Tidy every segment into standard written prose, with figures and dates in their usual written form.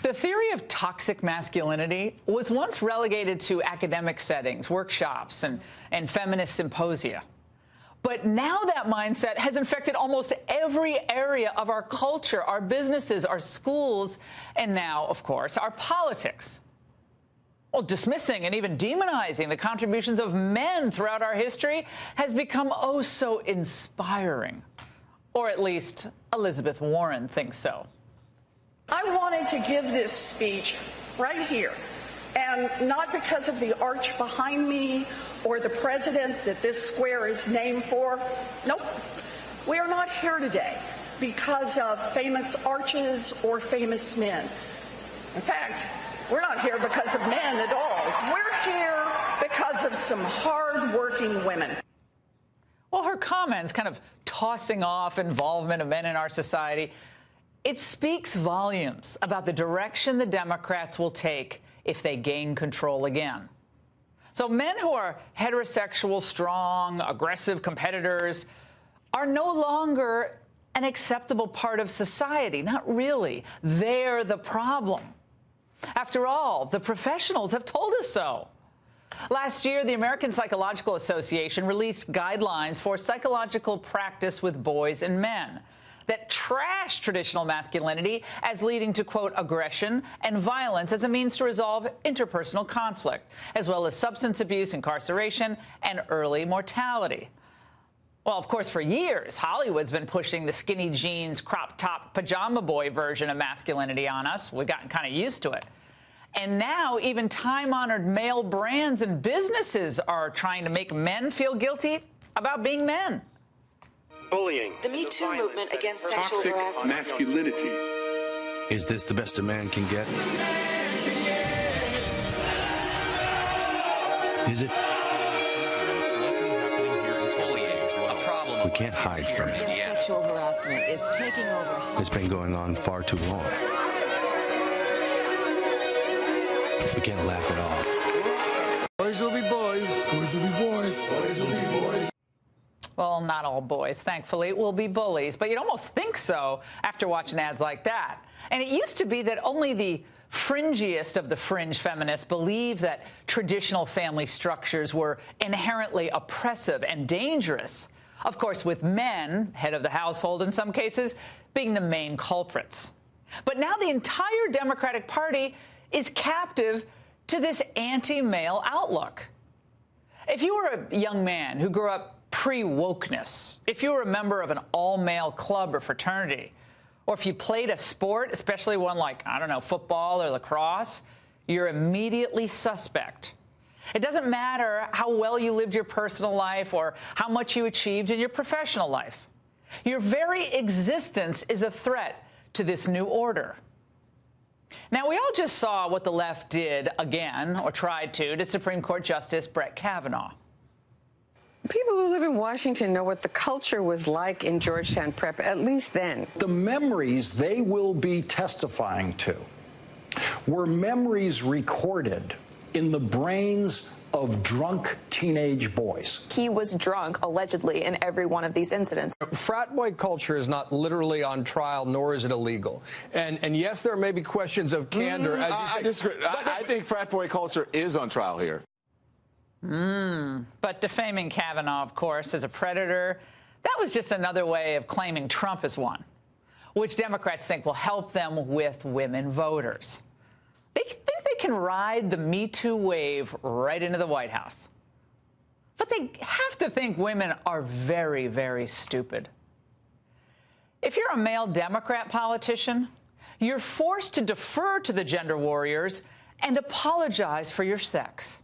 The theory of toxic masculinity was once relegated to academic settings, workshops, and feminist symposia. But now that mindset has infected almost every area of our culture, our businesses, our schools, and now, of course, our politics. Well, dismissing and even demonizing the contributions of men throughout our history has become oh so inspiring. Or at least Elizabeth Warren thinks so. I wanted to give this speech right here, and not because of the arch behind me or the president that this square is named for. Nope. We are not here today because of famous arches or famous men. In fact, we're not here because of men at all. We're here because of some hard-working women. Well, her comments kind of tossing off involvement of men in our society, it speaks volumes about the direction the Democrats will take if they gain control again. So men who are heterosexual, strong, aggressive competitors are no longer an acceptable part of society. Not really. They're the problem. After all, the professionals have told us so. Last year, the American Psychological Association released guidelines for psychological practice with boys and men that trash traditional masculinity as leading to, quote, aggression and violence as a means to resolve interpersonal conflict, as well as substance abuse, incarceration, and early mortality. Well, of course, for years, Hollywood's been pushing the skinny jeans, crop top, pajama boy version of masculinity on us. We've gotten kind of used to it. And now even time-honored male brands and businesses are trying to make men feel guilty about being men. Bullying. The Me Too movement against sexual harassment. Masculinity. Is this the best a man can get? Is it? We can't hide from it. Sexual harassment is taking over. It's been going on far too long. We can't laugh it off. Boys will be boys. Boys will be boys. Boys will be boys. Well, not all boys, thankfully, will be bullies, but you'd almost think so after watching ads like that. And it used to be that only the fringiest of the fringe feminists believed that traditional family structures were inherently oppressive and dangerous. Of course, with men, head of the household in some cases, being the main culprits. But now the entire Democratic Party is captive to this anti-male outlook. If you were a young man who grew up pre-wokeness, if you were a member of an all-male club or fraternity, or if you played a sport, especially one like, I don't know, football or lacrosse, you're immediately suspect. It doesn't matter how well you lived your personal life or how much you achieved in your professional life. Your very existence is a threat to this new order. Now, we all just saw what the left did again, or tried to Supreme Court Justice Brett Kavanaugh. People who live in Washington know what the culture was like in Georgetown Prep, at least then. The memories they will be testifying to were memories recorded in the brains of drunk teenage boys. He was drunk, allegedly, in every one of these incidents. Frat boy culture is not literally on trial, nor is it illegal. And yes, there may be questions of candor. I disagree. I think frat boy culture is on trial here. But defaming Kavanaugh, of course, as a predator, that was just another way of claiming Trump as one, which Democrats think will help them with women voters. They think they can ride the Me Too wave right into the White House. But they have to think women are very, very stupid. If you're a male Democrat politician, you're forced to defer to the gender warriors and apologize for your sex.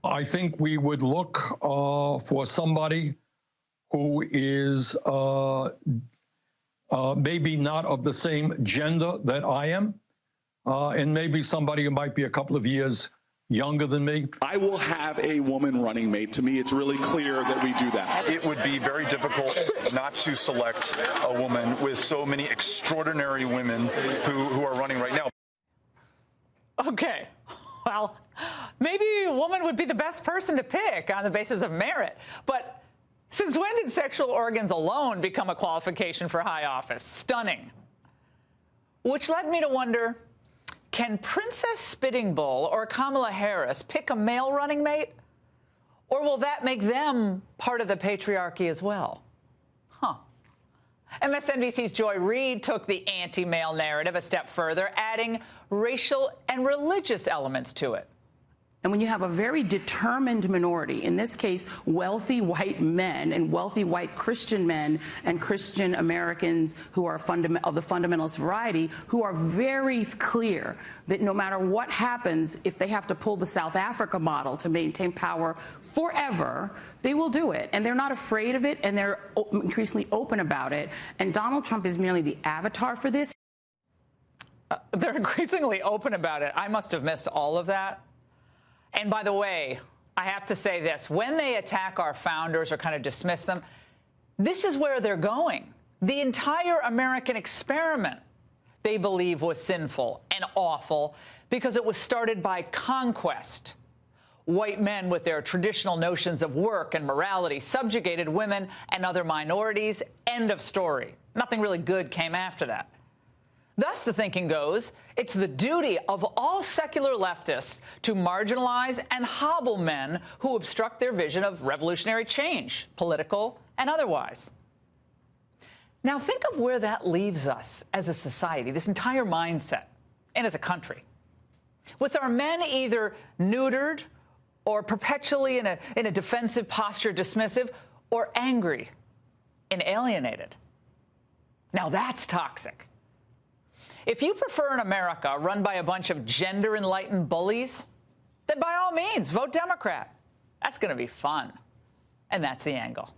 I think we would look for somebody who is maybe not of the same gender that I am, and maybe somebody who might be a couple of years younger than me. I will have a woman running mate. To me, it's really clear that we do that. It would be very difficult not to select a woman with so many extraordinary women who are running right now. Okay, well, maybe a woman would be the best person to pick on the basis of merit. But since when did sexual organs alone become a qualification for high office? Stunning. Which led me to wonder, Can Princess Spitting Bull or Kamala Harris pick a male running mate? Or will that make them part of the patriarchy as well? Huh. MSNBC's Joy Reid took the anti-male narrative a step further, adding racial and religious elements to it. And when you have a very determined minority, in this case, wealthy white men and wealthy white Christian men and Christian Americans who are of the fundamentalist variety, who are very clear that no matter what happens, if they have to pull the South Africa model to maintain power forever, they will do it. And they're not afraid of it, and they're increasingly open about it. And Donald Trump is merely the avatar for this. They're increasingly open about it. I must have missed all of that. And by the way, I have to say this. When they attack our founders or kind of dismiss them, this is where they're going. The entire American experiment, they believe, was sinful and awful because it was started by conquest. White men with their traditional notions of work and morality subjugated women and other minorities. End of story. Nothing really good came after that. Thus, the thinking goes, it's the duty of all secular leftists to marginalize and hobble men who obstruct their vision of revolutionary change, political and otherwise. Now, think of where that leaves us as a society, this entire mindset, and as a country. With our men either neutered or perpetually in a defensive posture, dismissive, or angry and alienated. Now, that's toxic. If you prefer an America run by a bunch of gender-enlightened bullies, then by all means, vote Democrat. That's going to be fun. And that's The Angle.